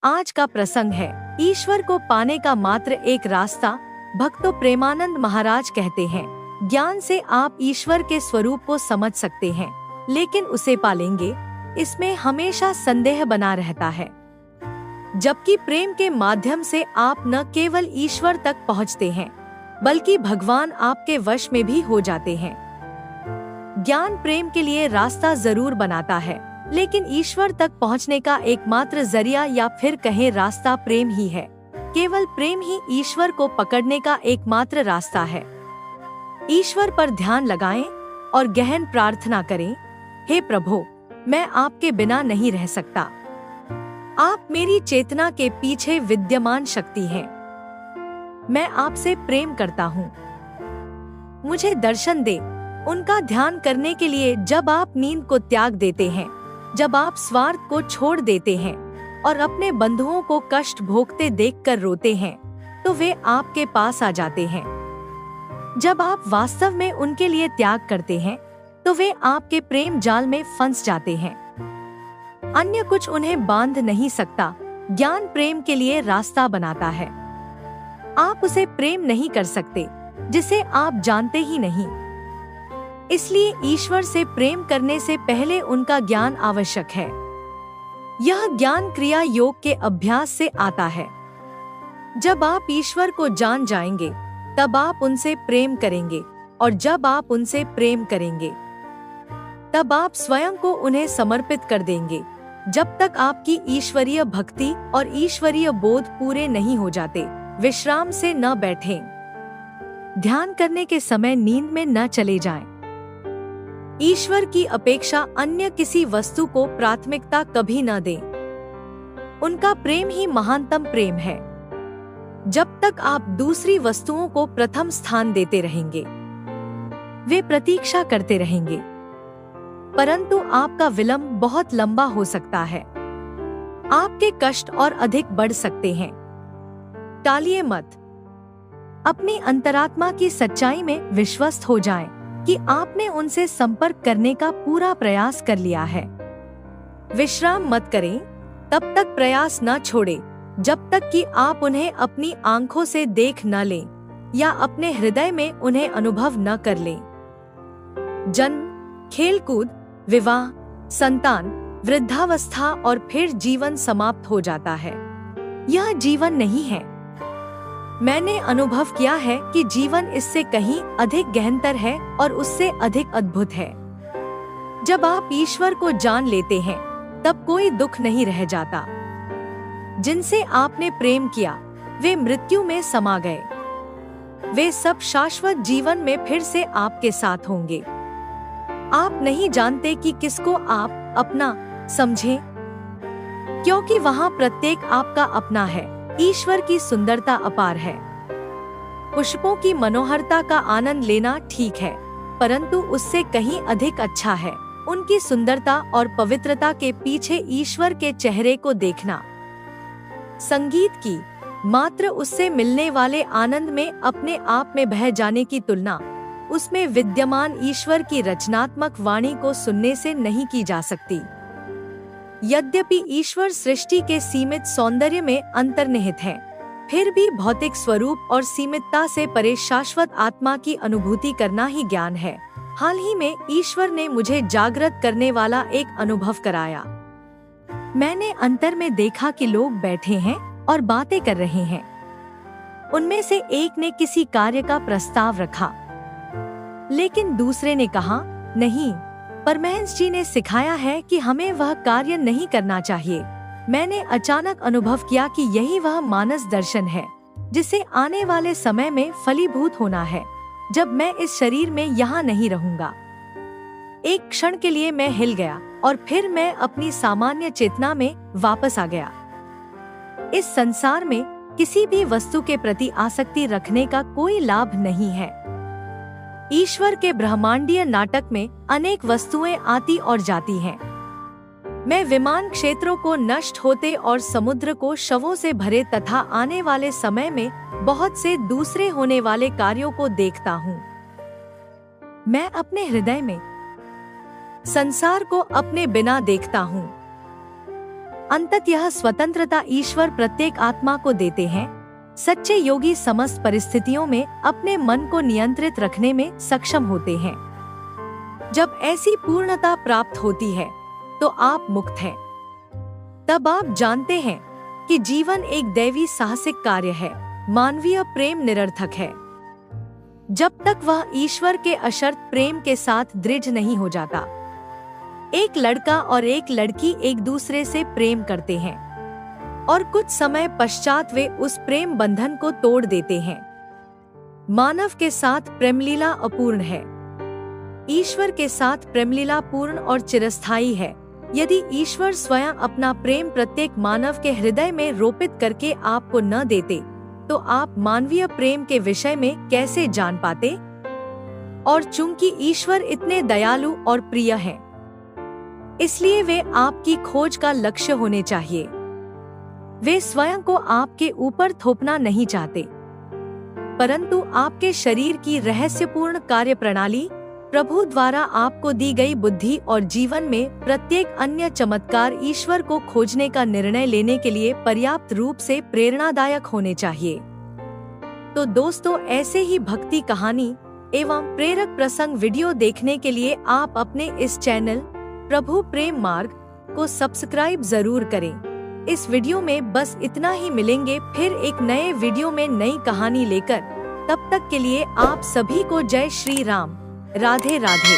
आज का प्रसंग है ईश्वर को पाने का मात्र एक रास्ता। भक्तों, प्रेमानंद महाराज कहते हैं, ज्ञान से आप ईश्वर के स्वरूप को समझ सकते हैं, लेकिन उसे पालेंगे इसमें हमेशा संदेह बना रहता है। जबकि प्रेम के माध्यम से आप न केवल ईश्वर तक पहुँचते हैं, बल्कि भगवान आपके वश में भी हो जाते हैं। ज्ञान प्रेम के लिए रास्ता जरूर बनाता है, लेकिन ईश्वर तक पहुंचने का एकमात्र जरिया या फिर कहें रास्ता प्रेम ही है। केवल प्रेम ही ईश्वर को पकड़ने का एकमात्र रास्ता है। ईश्वर पर ध्यान लगाएं और गहन प्रार्थना करें, हे प्रभु, मैं आपके बिना नहीं रह सकता। आप मेरी चेतना के पीछे विद्यमान शक्ति हैं। मैं आपसे प्रेम करता हूँ। मुझे दर्शन दे। उनका ध्यान करने के लिए जब आप नींद को त्याग देते हैं, जब आप स्वार्थ को छोड़ देते हैं और अपने बंधुओं को कष्ट भोगते देखकर रोते हैं, तो वे आपके पास आ जाते हैं। जब आप वास्तव में उनके लिए त्याग करते हैं, तो वे आपके प्रेम जाल में फंस जाते हैं। अन्य कुछ उन्हें बांध नहीं सकता। ज्ञान प्रेम के लिए रास्ता बनाता है। आप उसे प्रेम नहीं कर सकते जिसे आप जानते ही नहीं। इसलिए ईश्वर से प्रेम करने से पहले उनका ज्ञान आवश्यक है। यह ज्ञान क्रिया योग के अभ्यास से आता है। जब आप ईश्वर को जान जाएंगे, तब आप उनसे प्रेम करेंगे, और जब आप उनसे प्रेम करेंगे, तब आप स्वयं को उन्हें समर्पित कर देंगे। जब तक आपकी ईश्वरीय भक्ति और ईश्वरीय बोध पूरे नहीं हो जाते, विश्राम से न बैठें। ध्यान करने के समय नींद में न चले जाएं। ईश्वर की अपेक्षा अन्य किसी वस्तु को प्राथमिकता कभी न दें। उनका प्रेम ही महानतम प्रेम है। जब तक आप दूसरी वस्तुओं को प्रथम स्थान देते रहेंगे, वे प्रतीक्षा करते रहेंगे, परंतु आपका विलंब बहुत लंबा हो सकता है। आपके कष्ट और अधिक बढ़ सकते हैं। टालिए मत। अपनी अंतरात्मा की सच्चाई में विश्वस्त हो जाएं कि आपने उनसे संपर्क करने का पूरा प्रयास कर लिया है। विश्राम मत करें, तब तक प्रयास न छोड़ें जब तक कि आप उन्हें अपनी आंखों से देख न लें या अपने हृदय में उन्हें अनुभव न कर लें। जन्म, खेलकूद, विवाह, संतान, वृद्धावस्था और फिर जीवन समाप्त हो जाता है। यह जीवन नहीं है। मैंने अनुभव किया है कि जीवन इससे कहीं अधिक गहनतर है और उससे अधिक अद्भुत है। जब आप ईश्वर को जान लेते हैं, तब कोई दुख नहीं रह जाता। जिनसे आपने प्रेम किया, वे मृत्यु में समा गए। वे सब शाश्वत जीवन में फिर से आपके साथ होंगे। आप नहीं जानते कि किसको आप अपना समझें, क्योंकि वहाँ प्रत्येक आपका अपना है। ईश्वर की सुंदरता अपार है। पुष्पों की मनोहरता का आनंद लेना ठीक है, परंतु उससे कहीं अधिक अच्छा है उनकी सुंदरता और पवित्रता के पीछे ईश्वर के चेहरे को देखना। संगीत की मात्र उससे मिलने वाले आनंद में अपने आप में बह जाने की तुलना उसमें विद्यमान ईश्वर की रचनात्मक वाणी को सुनने से नहीं की जा सकती। यद्यपि ईश्वर सृष्टि के सीमित सौंदर्य में अंतर्निहित है, फिर भी भौतिक स्वरूप और सीमितता से परे शाश्वत आत्मा की अनुभूति करना ही ज्ञान है। हाल ही में ईश्वर ने मुझे जागृत करने वाला एक अनुभव कराया। मैंने अंतर में देखा कि लोग बैठे हैं और बातें कर रहे हैं। उनमें से एक ने किसी कार्य का प्रस्ताव रखा, लेकिन दूसरे ने कहा, नहीं, परमहंस जी ने सिखाया है कि हमें वह कार्य नहीं करना चाहिए। मैंने अचानक अनुभव किया कि यही वह मानस दर्शन है जिसे आने वाले समय में फलीभूत होना है, जब मैं इस शरीर में यहाँ नहीं रहूंगा। एक क्षण के लिए मैं हिल गया और फिर मैं अपनी सामान्य चेतना में वापस आ गया। इस संसार में किसी भी वस्तु के प्रति आसक्ति रखने का कोई लाभ नहीं है। ईश्वर के ब्रह्मांडीय नाटक में अनेक वस्तुएं आती और जाती हैं। मैं विमान क्षेत्रों को नष्ट होते और समुद्र को शवों से भरे तथा आने वाले समय में बहुत से दूसरे होने वाले कार्यों को देखता हूँ। मैं अपने हृदय में संसार को अपने बिना देखता हूँ। अंततः यह स्वतंत्रता ईश्वर प्रत्येक आत्मा को देते हैं। सच्चे योगी समस्त परिस्थितियों में अपने मन को नियंत्रित रखने में सक्षम होते हैं। जब ऐसी पूर्णता प्राप्त होती है तो आप मुक्त हैं। तब आप जानते हैं कि जीवन एक दैवी साहसिक कार्य है, मानवीय प्रेम निरर्थक है जब तक वह ईश्वर के अशर्त प्रेम के साथ दृढ़ नहीं हो जाता। एक लड़का और एक लड़की एक दूसरे से प्रेम करते हैं और कुछ समय पश्चात वे उस प्रेम बंधन को तोड़ देते हैं। मानव के साथ प्रेमलीला अपूर्ण है, ईश्वर के साथ प्रेमलीला पूर्ण और चिरस्थायी है। यदि ईश्वर स्वयं अपना प्रेम प्रत्येक मानव के हृदय में रोपित करके आपको न देते तो आप मानवीय प्रेम के विषय में कैसे जान पाते? और चूंकि ईश्वर इतने दयालु और प्रिय हैं, इसलिए वे आपकी खोज का लक्ष्य होने चाहिए। वे स्वयं को आपके ऊपर थोपना नहीं चाहते, परंतु आपके शरीर की रहस्यपूर्ण कार्यप्रणाली, प्रभु द्वारा आपको दी गई बुद्धि और जीवन में प्रत्येक अन्य चमत्कार ईश्वर को खोजने का निर्णय लेने के लिए पर्याप्त रूप से प्रेरणादायक होने चाहिए। तो दोस्तों, ऐसे ही भक्ति कहानी एवं प्रेरक प्रसंग वीडियो देखने के लिए आप अपने इस चैनल प्रभु प्रेम मार्ग को सब्सक्राइब जरूर करें। इस वीडियो में बस इतना ही, मिलेंगे फिर एक नए वीडियो में नई कहानी लेकर। तब तक के लिए आप सभी को जय श्री राम, राधे राधे।